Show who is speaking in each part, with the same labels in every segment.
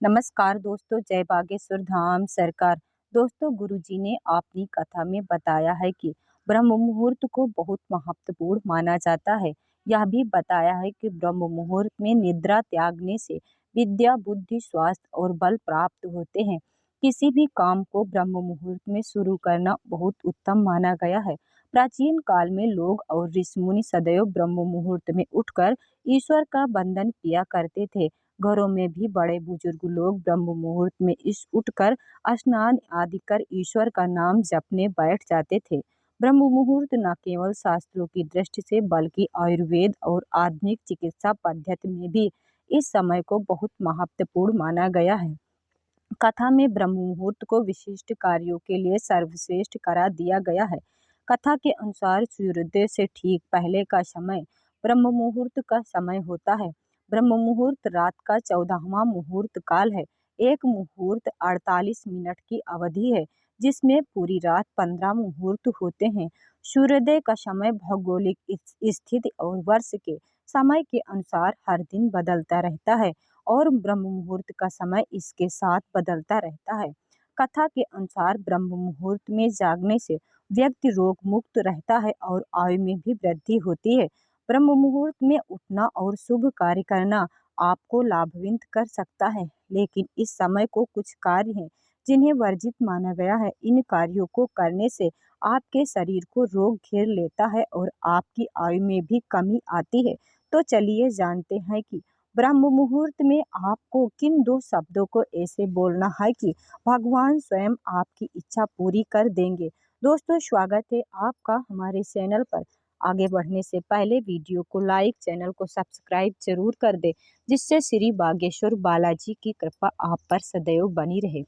Speaker 1: नमस्कार दोस्तों, जय बागेश्वर धाम सरकार। दोस्तों, गुरुजी ने अपनी कथा में बताया है कि ब्रह्म मुहूर्त को बहुत महत्वपूर्ण माना जाता है। यह भी बताया है कि ब्रह्म मुहूर्त में निद्रा त्यागने से विद्या, बुद्धि, स्वास्थ्य और बल प्राप्त होते हैं। किसी भी काम को ब्रह्म मुहूर्त में शुरू करना बहुत उत्तम माना गया है। प्राचीन काल में लोग और ऋषि मुनि सदैव ब्रह्म मुहूर्त में उठकर ईश्वर का वंदन किया करते थे। घरों में भी बड़े बुजुर्ग लोग ब्रह्म मुहूर्त में इस उठकर स्नान आदि कर ईश्वर का नाम जपने बैठ जाते थे। ब्रह्म मुहूर्त न केवल शास्त्रों की दृष्टि से बल्कि आयुर्वेद और आधुनिक चिकित्सा पद्धति में भी इस समय को बहुत महत्वपूर्ण माना गया है। कथा में ब्रह्म मुहूर्त को विशिष्ट कार्यों के लिए सर्वश्रेष्ठ करार दिया गया है। कथा के अनुसार सूर्योदय से ठीक पहले का समय ब्रह्म मुहूर्त का समय होता है। ब्रह्म मुहूर्त रात का 14वां मुहूर्त काल है। एक मुहूर्त 48 मिनट की अवधि है, जिसमें पूरी रात 15 मुहूर्त होते हैं। सूर्योदय का समय भौगोलिक स्थिति और वर्ष के समय के अनुसार हर दिन बदलता रहता है और ब्रह्म मुहूर्त का समय इसके साथ बदलता रहता है। कथा के अनुसार ब्रह्म मुहूर्त में जागने से व्यक्ति रोग मुक्त रहता है और आयु में भी वृद्धि होती है। ब्रह्म मुहूर्त में उठना और शुभ कार्य करना आपको लाभान्वित कर सकता है, लेकिन इस समय को कुछ कार्य हैं जिन्हें वर्जित माना गया है। इन कार्यों को करने से आपके शरीर को रोग घेर लेता है और आपकी आयु में भी कमी आती है। तो चलिए जानते हैं कि ब्रह्म मुहूर्त में आपको किन दो शब्दों को ऐसे बोलना है कि भगवान स्वयं आपकी इच्छा पूरी कर देंगे। दोस्तों, स्वागत है आपका हमारे चैनल पर। आगे बढ़ने से पहले वीडियो को लाइक, चैनल को सब्सक्राइब जरूर कर दे, जिससे श्री बागेश्वर बालाजी की कृपा आप पर सदैव बनी रहे।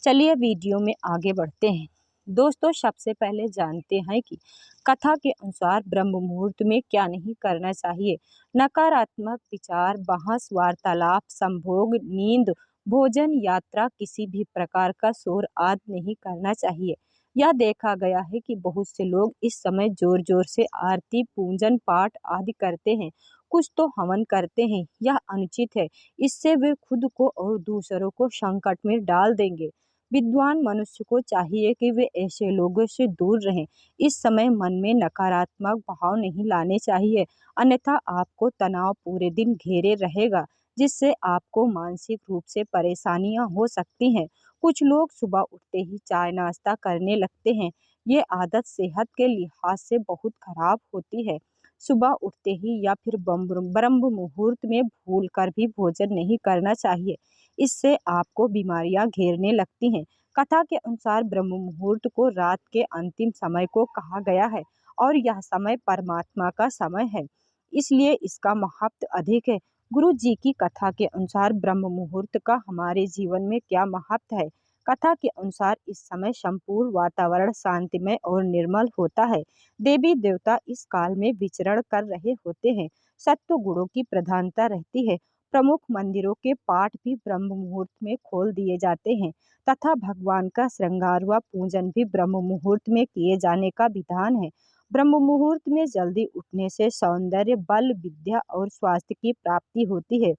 Speaker 1: चलिए वीडियो में आगे बढ़ते हैं। दोस्तों, सबसे पहले जानते हैं कि कथा के अनुसार ब्रह्म मुहूर्त में क्या नहीं करना चाहिए। नकारात्मक विचार, बहस, वार्तालाप, संभोग, नींद, भोजन, यात्रा, किसी भी प्रकार का शोर आदि नहीं करना चाहिए। यह देखा गया है कि बहुत से लोग इस समय जोर जोर से आरती, पूजन, पाठ आदि करते हैं। कुछ तो हवन करते हैं। यह अनुचित है। इससे वे खुद को और दूसरों को संकट में डाल देंगे। विद्वान मनुष्य को चाहिए कि वे ऐसे लोगों से दूर रहें। इस समय मन में नकारात्मक भाव नहीं लाने चाहिए, अन्यथा आपको तनाव पूरे दिन घेरे रहेगा, जिससे आपको मानसिक रूप से परेशानियां हो सकती हैं। कुछ लोग सुबह उठते ही चाय नाश्ता करने लगते हैं। ये आदत सेहत के लिहाज से बहुत खराब होती है। सुबह उठते ही या फिर ब्रह्म मुहूर्त में भूल कर भी भोजन नहीं करना चाहिए। इससे आपको बीमारियां घेरने लगती हैं। कथा के अनुसार ब्रह्म मुहूर्त को रात के अंतिम समय को कहा गया है और यह समय परमात्मा का समय है, इसलिए इसका महत्व अधिक है। गुरु जी की कथा के अनुसार ब्रह्म मुहूर्त का हमारे जीवन में क्या महत्व है। कथा के अनुसार इस समय संपूर्ण वातावरण शांतिमय और निर्मल होता है। देवी देवता इस काल में विचरण कर रहे होते हैं। सत्व गुणों की प्रधानता रहती है। प्रमुख मंदिरों के पाठ भी ब्रह्म मुहूर्त में खोल दिए जाते हैं तथा भगवान का श्रृंगार व पूजन भी ब्रह्म मुहूर्त में किए जाने का विधान है। ब्रह्म मुहूर्त में जल्दी उठने से सौंदर्य, बल, विद्या और स्वास्थ्य की प्राप्ति होती है।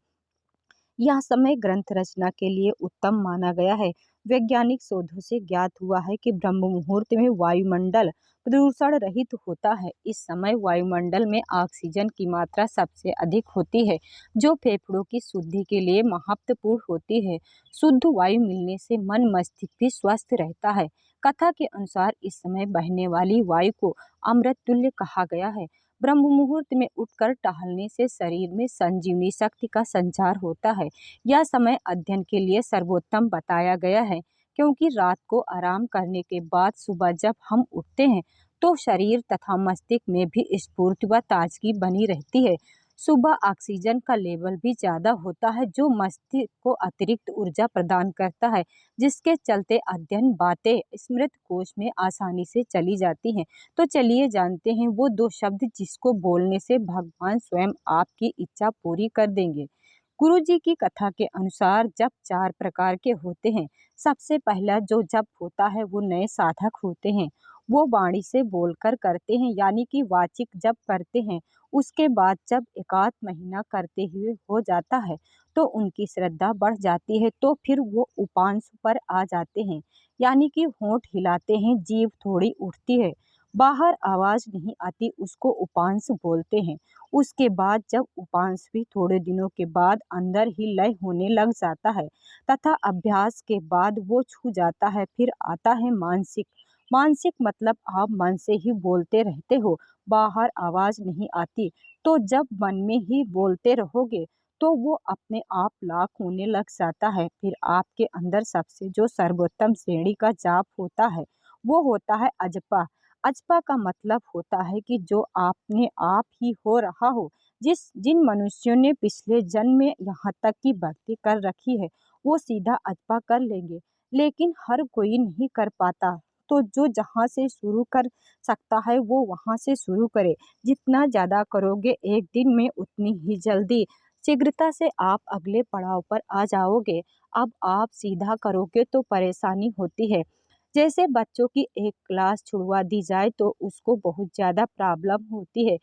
Speaker 1: यह समय ग्रंथ रचना के लिए उत्तम माना गया है। वैज्ञानिक शोधों से ज्ञात हुआ है कि ब्रह्म मुहूर्त में वायुमंडल प्रदूषण रहित होता है। इस समय वायुमंडल में ऑक्सीजन की मात्रा सबसे अधिक होती है, जो फेफड़ों की शुद्धि के लिए महत्वपूर्ण होती है। शुद्ध वायु मिलने से मन मस्तिष्क भी स्वस्थ रहता है। कथा के अनुसार इस समय बहने वाली वायु को अमृत तुल्य कहा गया है। ब्रह्म मुहूर्त में उठकर टहलने से शरीर में संजीवनी शक्ति का संचार होता है। यह समय अध्ययन के लिए सर्वोत्तम बताया गया है, क्योंकि रात को आराम करने के बाद सुबह जब हम उठते हैं तो शरीर तथा मस्तिष्क में भी स्फूर्ति व ताजगी बनी रहती है। सुबह ऑक्सीजन का लेवल भी ज्यादा होता है, जो मस्तिष्क को अतिरिक्त ऊर्जा प्रदान करता है, जिसके चलते अध्ययन बातें स्मृत कोश में आसानी से चली जाती हैं। तो चलिए जानते हैं वो दो शब्द जिसको बोलने से भगवान स्वयं आपकी इच्छा पूरी कर देंगे। गुरु जी की कथा के अनुसार जप 4 प्रकार के होते हैं। सबसे पहला जो जप होता है वो नए साधक होते हैं। वो वाणी से बोलकर करते हैं, यानी कि वाचिक जप करते हैं। उसके बाद जब एकाध महीना करते हुए हो जाता है तो उनकी श्रद्धा बढ़ जाती है, तो फिर वो उपांश पर आ जाते हैं, यानी कि होंठ हिलाते हैं, जीभ थोड़ी उठती है, बाहर आवाज नहीं आती, उसको उपांश बोलते हैं। उसके बाद जब उपांश भी थोड़े दिनों के बाद अंदर ही लय होने लग जाता है तथा अभ्यास के बाद वो छू जाता है, फिर आता है मानसिक। मानसिक मतलब आप मन से ही बोलते रहते हो, बाहर आवाज नहीं आती। तो जब मन में ही बोलते रहोगे तो वो अपने आप लाख होने लग जाता है। फिर आपके अंदर सबसे जो सर्वोत्तम श्रेणी का जाप होता है वो होता है अजपा। अजपा का मतलब होता है कि जो आपने आप ही हो रहा हो। जिन मनुष्यों ने पिछले जन्म में यहाँ तक की भक्ति कर रखी है वो सीधा अजपा कर लेंगे, लेकिन हर कोई नहीं कर पाता। तो जो जहाँ से शुरू कर सकता है वो वहाँ से शुरू करे। जितना ज़्यादा करोगे एक दिन में उतनी ही जल्दी शीघ्रता से आप अगले पड़ाव पर आ जाओगे। अब आप सीधा करोगे तो परेशानी होती है। जैसे बच्चों की एक क्लास छुड़वा दी जाए तो उसको बहुत ज़्यादा प्रॉब्लम होती है।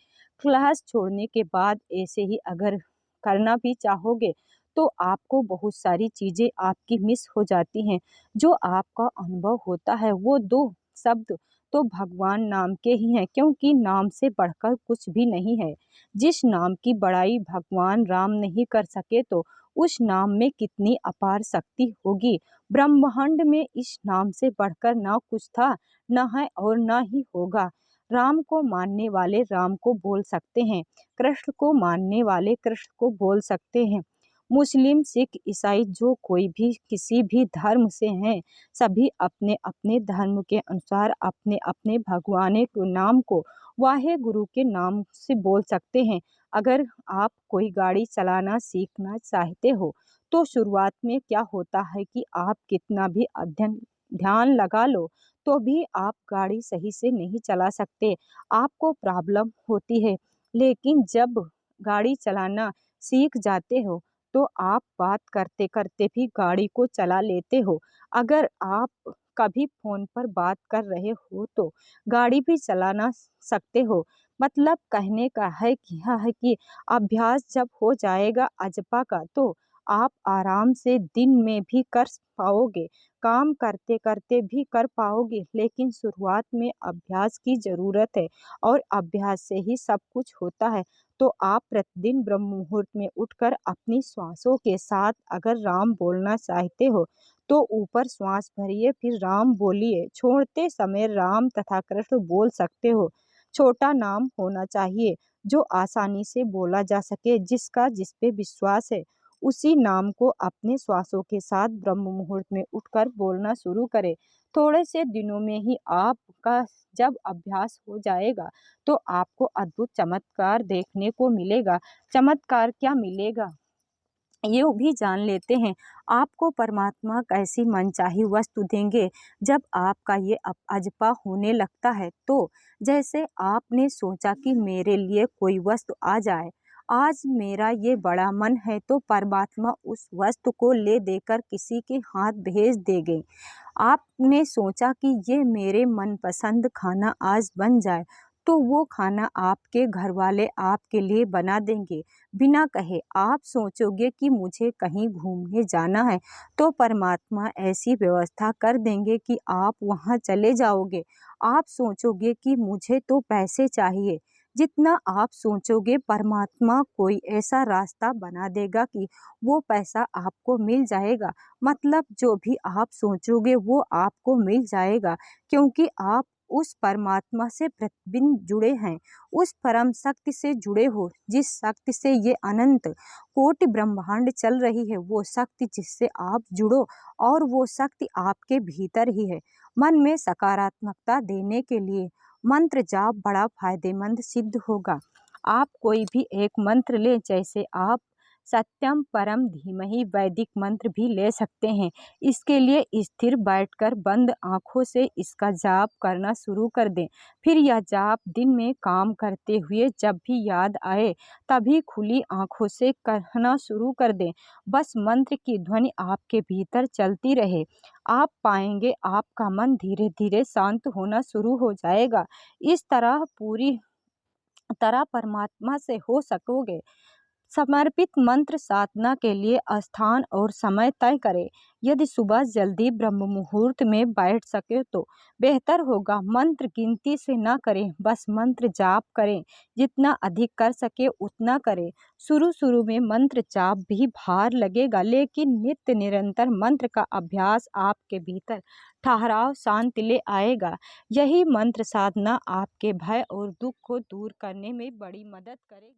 Speaker 1: क्लास छोड़ने के बाद ऐसे ही अगर करना भी चाहोगे तो आपको बहुत सारी चीज़ें आपकी मिस हो जाती हैं। जो आपका अनुभव होता है वो 2 शब्द तो भगवान नाम के ही हैं, क्योंकि नाम से बढ़कर कुछ भी नहीं है। जिस नाम की बड़ाई भगवान राम नहीं कर सके तो उस नाम में कितनी अपार शक्ति होगी। ब्रह्मांड में इस नाम से बढ़कर ना कुछ था, न है और ना ही होगा। राम को मानने वाले राम को बोल सकते हैं, कृष्ण को मानने वाले कृष्ण को बोल सकते हैं। मुस्लिम, सिख, ईसाई जो कोई भी किसी भी धर्म से हैं, सभी अपने अपने धर्म के अनुसार अपने अपने भगवान के नाम को वाहे गुरु के नाम से बोल सकते हैं। अगर आप कोई गाड़ी चलाना सीखना चाहते हो तो शुरुआत में क्या होता है कि आप कितना भी अध्ययन ध्यान लगा लो तो भी आप गाड़ी सही से नहीं चला सकते, आपको प्रॉब्लम होती है। लेकिन जब गाड़ी चलाना सीख जाते हो तो आप बात करते करते भी गाड़ी को चला लेते हो। अगर आप कभी फ़ोन पर बात कर रहे हो तो गाड़ी भी चलाना सकते हो। मतलब कहने का है कि यह है कि अभ्यास जब हो जाएगा अजपा का तो आप आराम से दिन में भी कर पाओगे, काम करते करते भी कर पाओगे। लेकिन शुरुआत में अभ्यास की ज़रूरत है और अभ्यास से ही सब कुछ होता है। तो आप प्रतिदिन ब्रह्म मुहूर्त में उठकर अपनी श्वासों के साथ अगर राम बोलना चाहते हो तो ऊपर श्वास भरिए फिर राम बोलिए, छोड़ते समय राम तथा कृष्ण बोल सकते हो। छोटा नाम होना चाहिए जो आसानी से बोला जा सके, जिसका जिस पे विश्वास है उसी नाम को अपने श्वासों के साथ ब्रह्म मुहूर्त में उठकर बोलना शुरू करें। थोड़े से दिनों में ही आपका जब अभ्यास हो जाएगा तो आपको अद्भुत चमत्कार देखने को मिलेगा। चमत्कार क्या मिलेगा ये भी जान लेते हैं। आपको परमात्मा कैसी मनचाही वस्तु देंगे जब आपका ये अजपा होने लगता है। तो जैसे आपने सोचा कि मेरे लिए कोई वस्तु आ जाए, आज मेरा ये बड़ा मन है तो परमात्मा उस वस्तु को ले देकर किसी के हाथ भेज देंगे। आपने सोचा कि ये मेरे मनपसंद खाना आज बन जाए तो वो खाना आपके घर वाले आपके लिए बना देंगे बिना कहे। आप सोचोगे कि मुझे कहीं घूमने जाना है तो परमात्मा ऐसी व्यवस्था कर देंगे कि आप वहाँ चले जाओगे। आप सोचोगे कि मुझे तो पैसे चाहिए, जितना आप सोचोगे परमात्मा कोई ऐसा रास्ता बना देगा कि वो पैसा आपको मिल जाएगा। मतलब जो भी आप सोचोगे वो आपको मिल जाएगा, क्योंकि आप उस परमात्मा से प्रतिबिंब जुड़े हैं, उस परम शक्ति से जुड़े हो, जिस शक्ति से ये अनंत कोटि ब्रह्मांड चल रही है, वो शक्ति जिससे आप जुड़ो और वो शक्ति आपके भीतर ही है। मन में सकारात्मकता देने के लिए मंत्र जाप बड़ा फायदेमंद सिद्ध होगा। आप कोई भी एक मंत्र लें, जैसे आप सत्यम परम धीमहि वैदिक मंत्र भी ले सकते हैं। इसके लिए स्थिर बैठकर बंद आँखों से इसका जाप करना शुरू कर दें। फिर यह जाप दिन में काम करते हुए जब भी याद आए तभी खुली आँखों से कहना शुरू कर दें। बस मंत्र की ध्वनि आपके भीतर चलती रहे। आप पाएंगे आपका मन धीरे धीरे शांत होना शुरू हो जाएगा। इस तरह पूरी तरह परमात्मा से हो सकोगे। समर्पित मंत्र साधना के लिए स्थान और समय तय करें। यदि सुबह जल्दी ब्रह्म मुहूर्त में बैठ सके तो बेहतर होगा। मंत्र गिनती से ना करें, बस मंत्र जाप करें। जितना अधिक कर सके उतना करें। शुरू शुरू में मंत्र जाप भी भार लगेगा, लेकिन नित्य निरंतर मंत्र का अभ्यास आपके भीतर ठहराव शांति ले आएगा। यही मंत्र साधना आपके भय और दुख को दूर करने में बड़ी मदद करेगी।